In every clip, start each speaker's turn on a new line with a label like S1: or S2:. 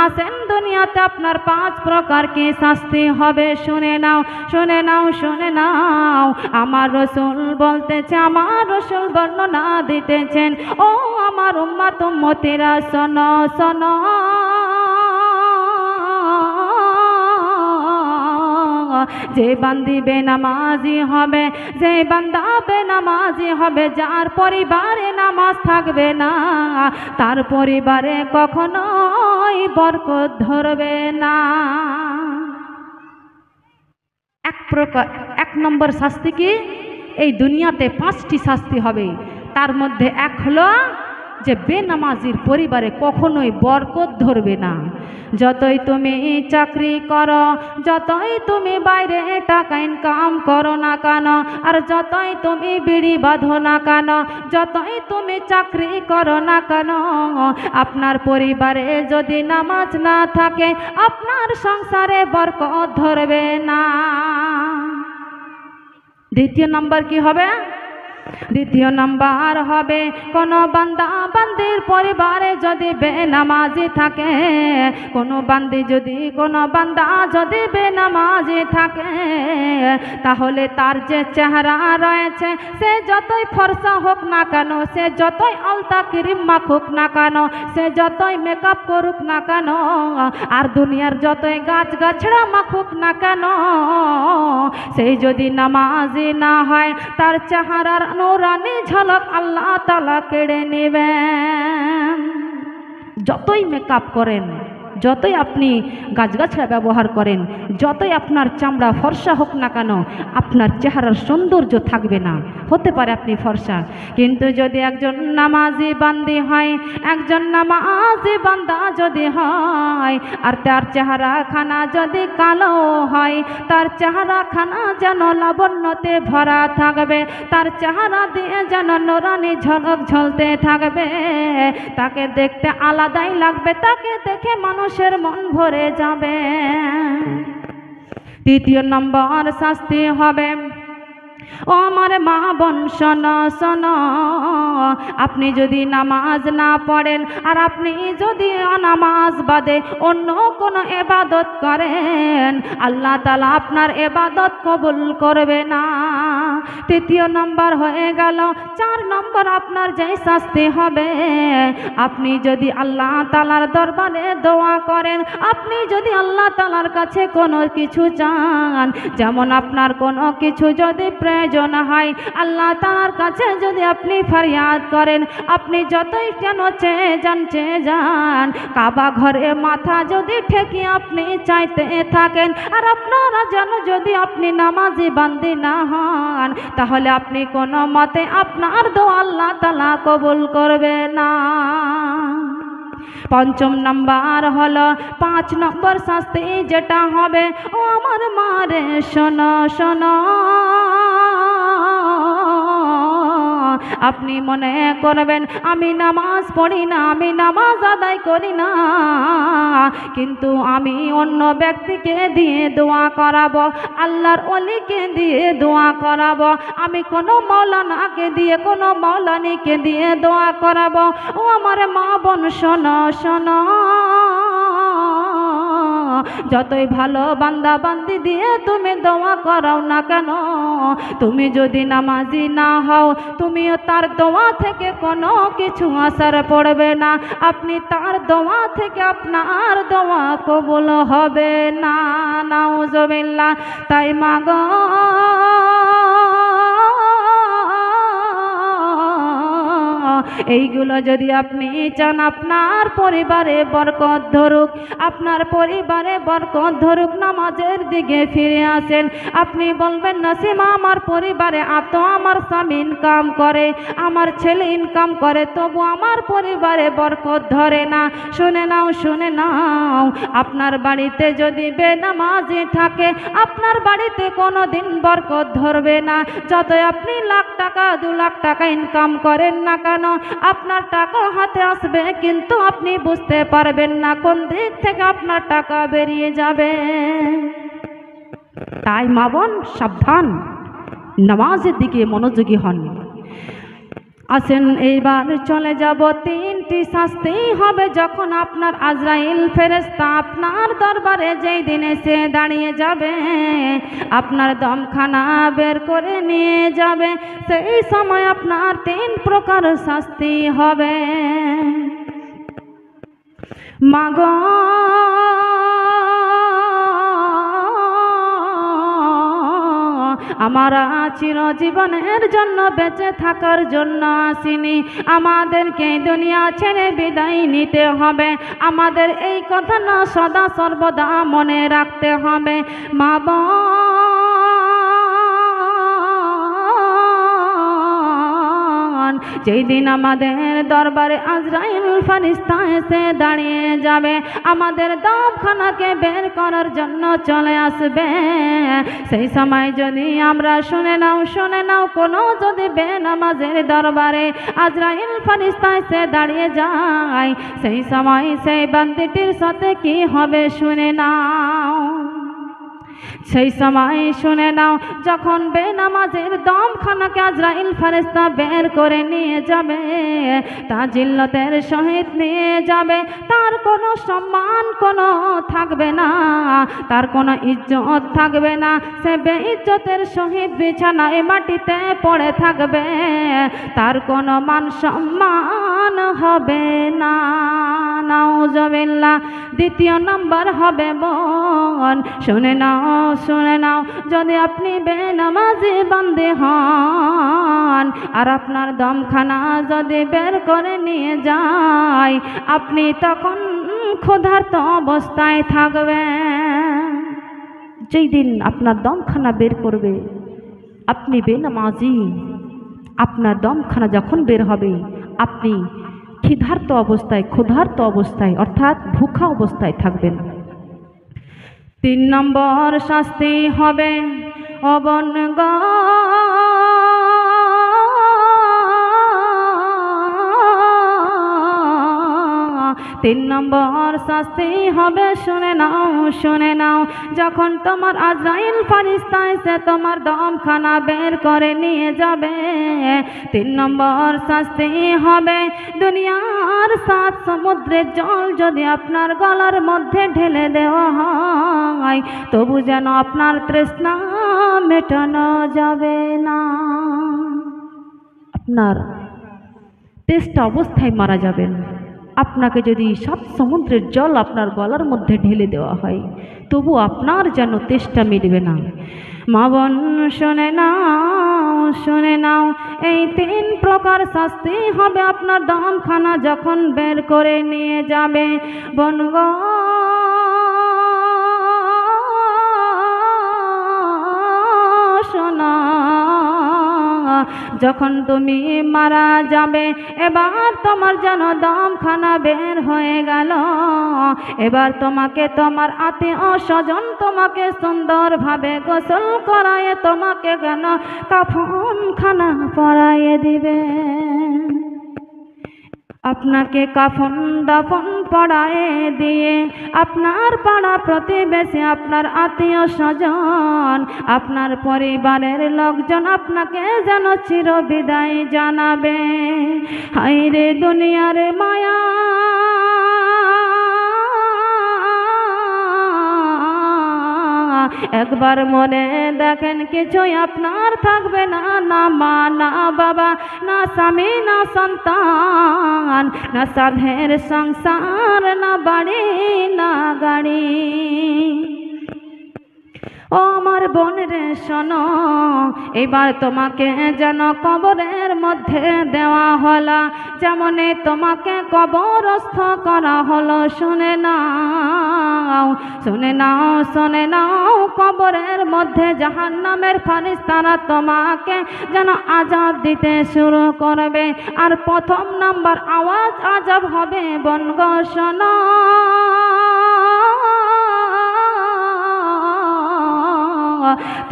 S1: আসেন দুনিয়াতে আপনার 5 প্রকার কি শাস্তি হবে শুনে নাও, শুনে নাও, শুনে নাও। আমার রাসূল বলতেছে, আমার রাসূল বর্ণনা দিতেছেন, ও আমার উম্মত উম্মতিরা শোনো শোনো। যে বান্দি বেনামাজি হবে, যে বান্দা বেনামাজি হবে, যার পরিবারে নামাজ থাকবে না, তার পরিবারে কখনোই বরকত ধরবে না। এক নম্বর শাস্তি কি? এই দুনিয়াতে 5টি শাস্তি হবে, তার মধ্যে এক হলো যে বেনামাজির পরিবারে কখনোই বরকত ধরবে না। যতই তুমি চাকরি করো, যতই তুমি বাইরে টাকা ইনকাম করো না কেন, আর যতই তুমি বিড়ি বাঁধো না কেন, যতই তুমি চাকরি করো না কেন, আপনার পরিবারে যদি নামাজ না থাকে, আপনার সংসারে বরকত ধরবে না। দ্বিতীয় নাম্বার কি হবে? দ্বিতীয় নাম্বার হবে, কোনো বান্দা বান্দির পরিবারে যদি বেনামাজি থাকে, কোনো বান্দা যদি বেনামাজি থাকে, তাহলে তার যে চেহারা রয়েছে, সে যতই ফর্সা হোক না কেন, সে যতই আলতা ক্রিম মাখুক না কেন, সে যতই মেকআপ করুক না কেন, আর দুনিয়ার যতই গাছগাছড়া মাখুক না কেন, সেই যদি নামাজি না হয়, তার চেহারার নূরানি ঝলক আল্লাহ তাআলা কেড়ে নেবেন। যতই মেকআপ করেন, যতই আপনি গাছগাছড়া ব্যবহার করেন, যতই আপনার চামড়া ফর্সা হোক না কেন, আপনার চেহারার সৌন্দর্য থাকবে না। হতে পারে আপনি ফর্সা, কিন্তু যদি একজন নামাজি বান্দি হয়, একজন নামাজি বান্দা যদি হয়, আর তার চেহারা খানা যদি কালো হয়, তার চেহারা খানা যেন লাবণ্যতে ভরা থাকবে, তার চেহারা দিয়ে যেন নূরানি ঝলক ঝলতে থাকবে, তাকে দেখতে আলাদাই লাগবে, তাকে দেখে মানুষের মন ভরে যাবে। তৃতীয় নম্বর শাস্তি হবে, ও আমার মা বোন শোনো শোনো, আপনি যদি নামাজ না পড়েন, আর আপনি যদি নামাজ বাদে অন্য কোনো ইবাদত করেন, আল্লাহ তাআলা আপনার ইবাদত কবুল করবে না। তৃতীয় নম্বর হয়ে গেল। 4 নম্বর আপনার যে শাস্তি হবে, আপনি যদি আল্লাহ তাআলার দরবারে দোয়া করেন, আপনি যদি আল্লাহ তাআলার কাছে কোনো কিছু চান, যেমন আপনার কোনো কিছু যদি প্রয়োজন হয়, আল্লাহ তাআলার কাছে যদি আপনি ফরিয়াদ করেন, আপনি যতই কেন চেয়ে যান, কাবা ঘরে মাথা যদি ঠেকে আপনি চাইতে থাকেন, আর আপনারা যেন যদি আপনি নামাজি বান্দি না হন, তাহলে আপনি কোনো মতে আপনার দোয়া আল্লাহ তাআলা কবুল করবে না। 5ম নাম্বার হলো, 5 নম্বর শাস্তি যেটা হবে, ও আমার মারে শোনো শোনো, আপনি মনে করবেন আমি নামাজ পড়ি না, আমি নামাজ আদায় করি না, কিন্তু আমি অন্য ব্যক্তিকে দিয়ে দোয়া করাবো, আল্লাহর ওলিকে দিয়ে দোয়া করাবো, আমি কোনো মাওলানাকে দিয়ে, কোনো মাওলানিকে দিয়ে দোয়া করাবো। ও আমার মা বোন শোনো শোনো, যতই ভালো বান্দা বান্দি দিয়ে তুমি দোয়া করাও না কেন, তুমি যদি নামাজি না হও, তুমিও তার দোয়া থেকে কোনো কিছু আসার পড়বে না, আপনি তার দোয়া থেকে আপনার দোয়া কবুল হবে না। নাউজুবিল্লাহ। তাই মাগো, এইগুলো যদি আপনি চান আপনার পরিবারে বরকত ধরুক, আপনার পরিবারে বরকত ধরুক, নামাজের দিকে ফিরে আসেন। আপনি বলবেন নাসিমা, আমার পরিবারে আমার স্বামী ইনকাম করে, আমার ছেলে ইনকাম করে, তবু আমার পরিবারে বরকত ধরে না। শুনে নাও, শুনে নাও, আপনার বাড়িতে যদি বেনামাজি থাকে, আপনার বাড়িতে কোনো দিন বরকত ধরবে না। যতই আপনি লাখ টাকা 2 লাখ টাকা ইনকাম করেন না কেন, আপনার টাকা হাতে আসবে, কিন্তু আপনি বুঝতে পারবেন না কোন দিক থেকে আপনার টাকা বেরিয়ে যাবে। তাই মা বোন সাবধান, নামাজের দিকে মনোযোগী হন। আসেন এইবার চলে যাব তিনটি শাস্তি হবে যখন আপনার আজরাইল ফেরেশতা আপনার দরবারে যেই দিন এসে দাঁড়িয়ে যাবে, আপনার দমখানা বের করে নিয়ে যাবে, সেই সময় আপনার তিন প্রকার শাস্তি হবে। মাগো আমরা চিরজীবনের জন্য বেঁচে থাকার জন্য আসিনি, আমাদেরকে দুনিয়া ছেড়ে বিদায় নিতে হবে। আমাদের এই কথা না সদা সর্বদা মনে রাখতে হবে। মা যেই দিন আমাদের দরবারে আজরাইল ফেরেশতা এসে দাঁড়িয়ে যাবে, আমাদের দমখানাকে বের করার জন্য চলে আসবে, সেই সময় যদি আমরা শুনে নাও কোনো যদি বেনামাজের দরবারে আজরাইল ফেরেশতা এসে দাঁড়িয়ে যায়, সেই সময় সেই বান্দিটির সাথে কি হবে শুনে নাও। সেই সময় শুনে নাও, যখন বেনামাজের দমখানাকে আজরাইল ফেরেশতা বের করে নিয়ে যাবে, তা জিল্লতের সহিত নিয়ে যাবে, তার কোনো সম্মান কোনো থাকবে না, তার কোনো ইজ্জত থাকবে না, সে বেইজ্জতের সহিত বিছানায় মাটিতে পড়ে থাকবে, তার কোনো মান সম্মান হবে না। নাউজুবিল্লাহ। দ্বিতীয় নাম্বার হবে বোন, শুনে নাও, যদি আপনি বেনামাজি বান্দে হন আর আপনার দমখানা যদি বের করে নিয়ে যায়, আপনি তখন ক্ষুধার্ত অবস্থায় থাকবেন। যেই দিন আপনার দমখানা বের করবে, আপনি বেনামাজি, আপনার দমখানা যখন বের হবে, আপনি ক্ষুধার্ত অবস্থায় অর্থাৎ ভুখা অবস্থায় থাকবেন। 3 নম্বর শাস্তি হবে অবনগা। 3 নম্বর শাস্তি হবে, শুনে নাও, যখন তোমার আজরাইল ফেরেশতা এসে তোমার দমখানা বের করে নিয়ে যাবে, 3 নম্বর শাস্তি হবে, দুনিয়ার 7 সমুদ্রের জল যদি আপনার গলার মধ্যে ঢেলে দেওয়া হয়, তবু যেন আপনার তৃষ্ণা মেটানো যাবে না। আপনার তেষ্টা অবস্থায় মারা যাবেন। আপনাকে যদি 7 সমুদ্রের জল আপনার গলার মধ্যে ঢেলে দেওয়া হয়, তবু আপনার যেন তেষ্টা মিটবে না। মা বোন শুনে নাও, এই 3 প্রকার শাস্তি হবে আপনার দমখানা যখন বের করে নিয়ে যাবে। বনগো শোনা, যখন তুমি মারা যাবে, এবার তোমার যেন দমখানা বের হয়ে গেল, এবার তোমাকে তোমার আত্মীয় স্বজন তোমাকে সুন্দরভাবে গোসল করায়ে তোমাকে যেন কাফনখানা পরায়ে দিবে। আপনাকে কাফন দাফন পড়ায়ে দিয়ে আপনার পাড়া প্রতিবেশী, আপনার আত্মীয় স্বজন, আপনার পরিবারের লোকজন আপনাকে যেন চিরবিদায় জানাবে। হায়রে দুনিয়ার মায়া, একবার মনে দেখেন কিছুই আপনার থাকবে না, না মা না বাবা না স্বামী না সন্তান না সাধের সংসার না বাড়ি না গাড়ি। ও আমার বোন রে শোনো, এবার তোমাকে যেন কবরের মধ্যে দেওয়া হলো, যেমনে তোমাকে কবরস্থ করা হলো। শুনে নাও, কবরের মধ্যে জাহান্নামের ফেরেশতারা তোমাকে যেন আযাব দিতে শুরু করবে। আর 1 নাম্বার আওয়াজ আযাব হবে, বনগো শোনো,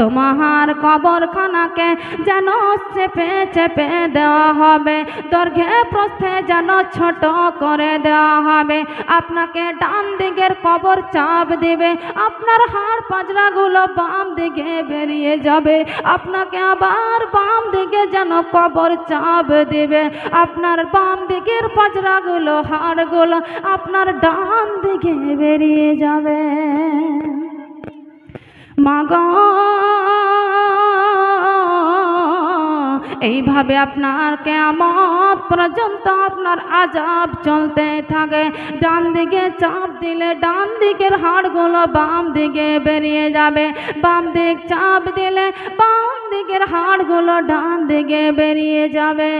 S1: তোমার কবরখানাকে যেন চেপে চেপে দেওয়া হবে, দৈর্ঘ্যে প্রস্থে যেন ছোট করে দেওয়া হবে। আপনাকে ডান দিকের কবর চাপ দিবে, আপনার হাড় পাজরাগুলো বাম দিকে বেরিয়ে যাবে, আপনাকে আবার বাম দিকে যেন কবর চাপ দিবে, আপনার বাম দিকের পাজরাগুলো হাড়গুলো আপনার ডান দিকে বেরিয়ে যাবে। মাগো এইভাবে আপনার কিয়ামত পর্যন্ত আপনার আযাব চলতে থাকে। ডান দিকে চাপ দিলে ডান দিকের হাড়গুলো বাম দিকে বেরিয়ে যাবে, বাম দিক চাপ দিলে বাম দিকের হাড়গুলো ডান দিকে বেরিয়ে যাবে।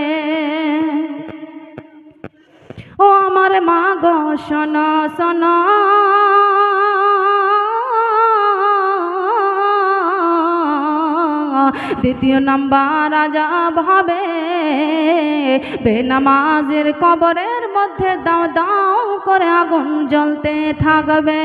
S1: ও আমার মা গো শোনো শোনো, দ্বিতীয় নাম্বার আযাব হবে বেনামাজের কবরের মধ্যে দাও দাও করে আগুন জ্বলতে থাকবে।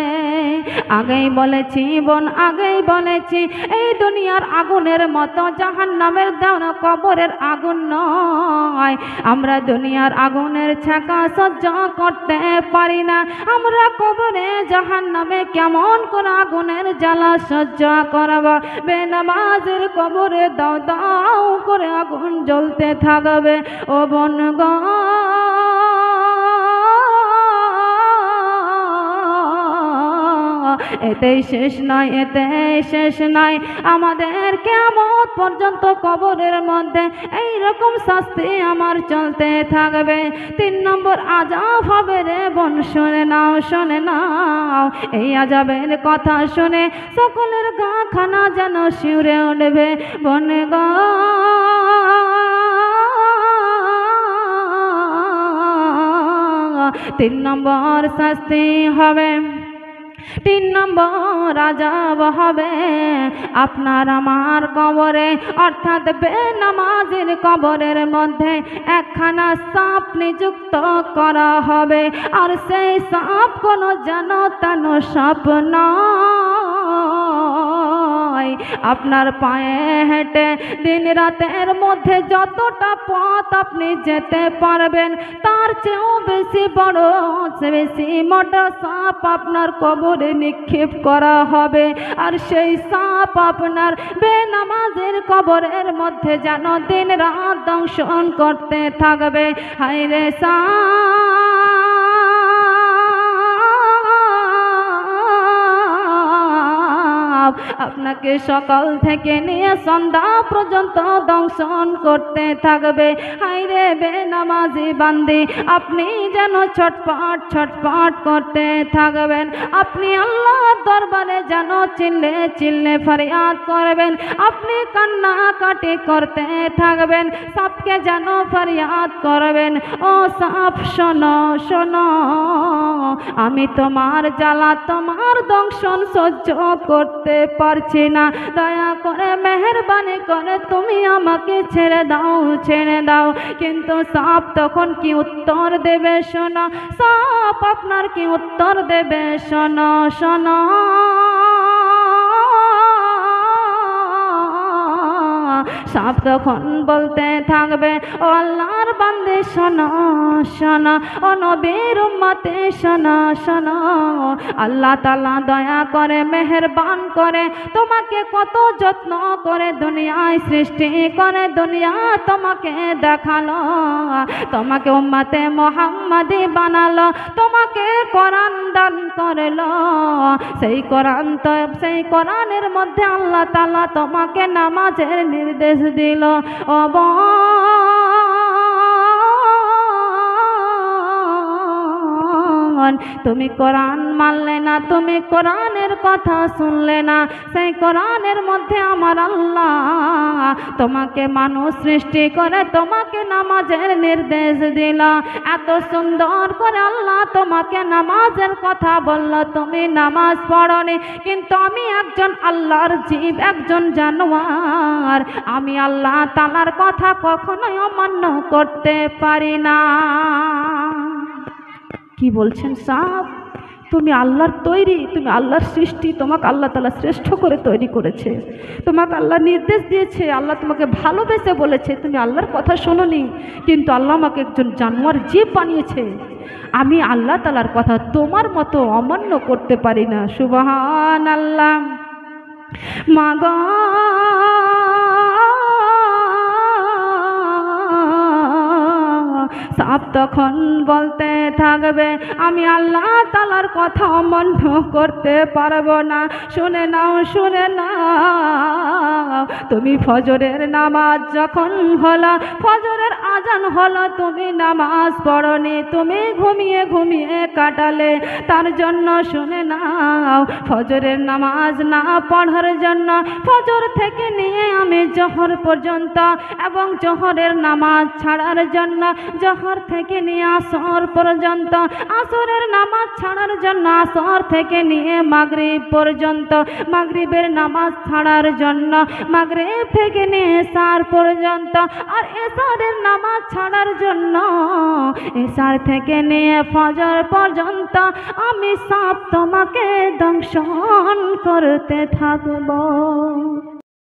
S1: আগেই বলেছি বোন, আগেই বলেছি, এই দুনিয়ার আগুনের মতো জাহান্নামের দেওয়া কবরের আগুন নয়। আমরা দুনিয়ার আগুনের ছ্যাঁকা সহ্য করতে পারি না, আমরা কবরে জাহান্নামে কেমন করে আগুনের জ্বালা সহ্য করব। বেনামাজের কবরে দাও দাও করে আগুন জ্বলতে থাকবে। ও বোন গো, এতেই শেষ নয়, এতেই শেষ নয়, আমাদের কিয়ামত পর্যন্ত কবরের মধ্যে এই রকম শাস্তি আমার চলতে থাকবে। 3 নম্বর আযাব হবে রে বোন, শুনে নাও শুনে নাও। এই আযাবের কথা শুনে সকলের গা খানা যেন শিউরে উঠবে। বোন গো, 3 নম্বর শাস্তি হবে, 3 নম্বর আযাব হবে আপনার আমার কবরে, অর্থাৎ বেনামাজের কবরের মধ্যে একখানা সাপ নিযুক্ত করা হবে। আর সেই সাপ কোনো জানো তানো সাপ নয়। আপনার পায়ে হেঁটে দিন রাতের মধ্যে যতটা পথ আপনি যেতে পারবেন তার চেয়েও বেশি বড়, বেশি মোটা সাপ আপনার কবরে নিক্ষেপ করা হবে। আর সেই সাপ আপনার বেনামাজের কবরের মধ্যে যেন দিন রাত দংশন করতে থাকবে। হায় রে আপনাকে সকাল থেকে নিয়ে সন্ধ্যা পর্যন্ত দংশন করতে থাকবে। হায়রে বেনামাজি বান্দি, আপনি যেন ছটপট ছটপট করতে থাকবেন। আপনি আল্লাহর দরবারে যেন চিল্লে চিল্লে ফরিয়াদ করবেন, আপনি কান্নাকাটি করতে থাকবেন, সাপকে যেন ফরিয়াদ করবেন, ও সাপ শোনো শোনো, আমি তোমার জ্বালা তোমার দংশন সহ্য করতে পারছি না, দয়া করে মেহেরবানি করে তুমি আমাকে ছেড়ে দাও ছেড়ে দাও। কিন্তু সাপ তখন কি উত্তর দেবে শোনো, সাপ আপনার কি উত্তর দেবে শোনো শোনো। সাপ তখন বলতে থাকবে, ও আল্লাহর বান্দে শোনো শোনো, ও নবীর উম্মতে শোনো শোনো, আল্লাহ তাআলা দয়া করে মেহেরবান করে তোমাকে কত যত্ন করে দুনিয়ায় সৃষ্টি করে, দুনিয়া তোমাকে দেখালো, তোমাকে উম্মতে মুহাম্মাদি বানালো, তোমাকে কোরআন দান করলো। সেই কোরআন তো সেই কোরআনের মধ্যে আল্লাহ তাআলা তোমাকে নামাজের নির্দেশ দিল। ও তুমি কোরআন মানলে না, তুমি কোরআনের কথা শুনলে না। সেই কোরআনের মধ্যে আমার আল্লাহ তোমাকে মানুষ সৃষ্টি করে তোমাকে নামাজের নির্দেশ দিল। এত সুন্দর করে আল্লাহ তোমাকে নামাজের কথা বলল, তুমি নামাজ পড়নি। কিন্তু আমি একজন আল্লাহর জীব, একজন জানোয়ার, আমি আল্লাহ তাআলার কথা কখনোই অমান্য করতে পারি না। কি বলছেন সাপ? তুমি আল্লাহর তৈরি, তুমি আল্লাহর সৃষ্টি, তোমাকে আল্লাহ তাআলা শ্রেষ্ঠ করে তৈরি করেছে, তোমাকে আল্লাহ নির্দেশ দিয়েছে, আল্লাহ তোমাকে ভালোবেসে বলেছে, তুমি আল্লাহর কথা শোনোনি, কিন্তু আল্লাহ আমাকে একজন জানোয়ার জীব বানিয়েছে, আমি আল্লাহ তাআলার কথা তোমার মতো অমান্য করতে পারি না। সুবহানাল্লাহ। মা গো সাপ তখন বলতে থাকবে, আমি আল্লাহ তাআলার কথা অমান্য করতে পারবো না। শুনে নাও, শুনে নাও, তুমি ফজরের নামাজ যখন হলো, ফজরের আজান হলো, তুমি নামাজ পড়নি, তুমি ঘুমিয়ে ঘুমিয়ে কাটালে, তার জন্য শুনে নাও, ফজরের নামাজ না পড়ার জন্য ফজর থেকে নিয়ে আমি জোহর পর্যন্ত এবং জোহরের নামাজ ছাড়ার জন্য জোহর থেকে নিয়ে আসর পর্যন্ত, আসরের নামাজ ছাড়ার জন্য আসর থেকে নিয়ে মাগরিব পর্যন্ত, মাগরিবের নামাজ ছাড়ার জন্য মাগরিব থেকে নিয়ে এশার পর্যন্ত, আর এশারের নামাজ ছাড়ার জন্য এশার থেকে নিয়ে ফজর পর্যন্ত আমি সব তোমাকে দংশন করতে থাকবো।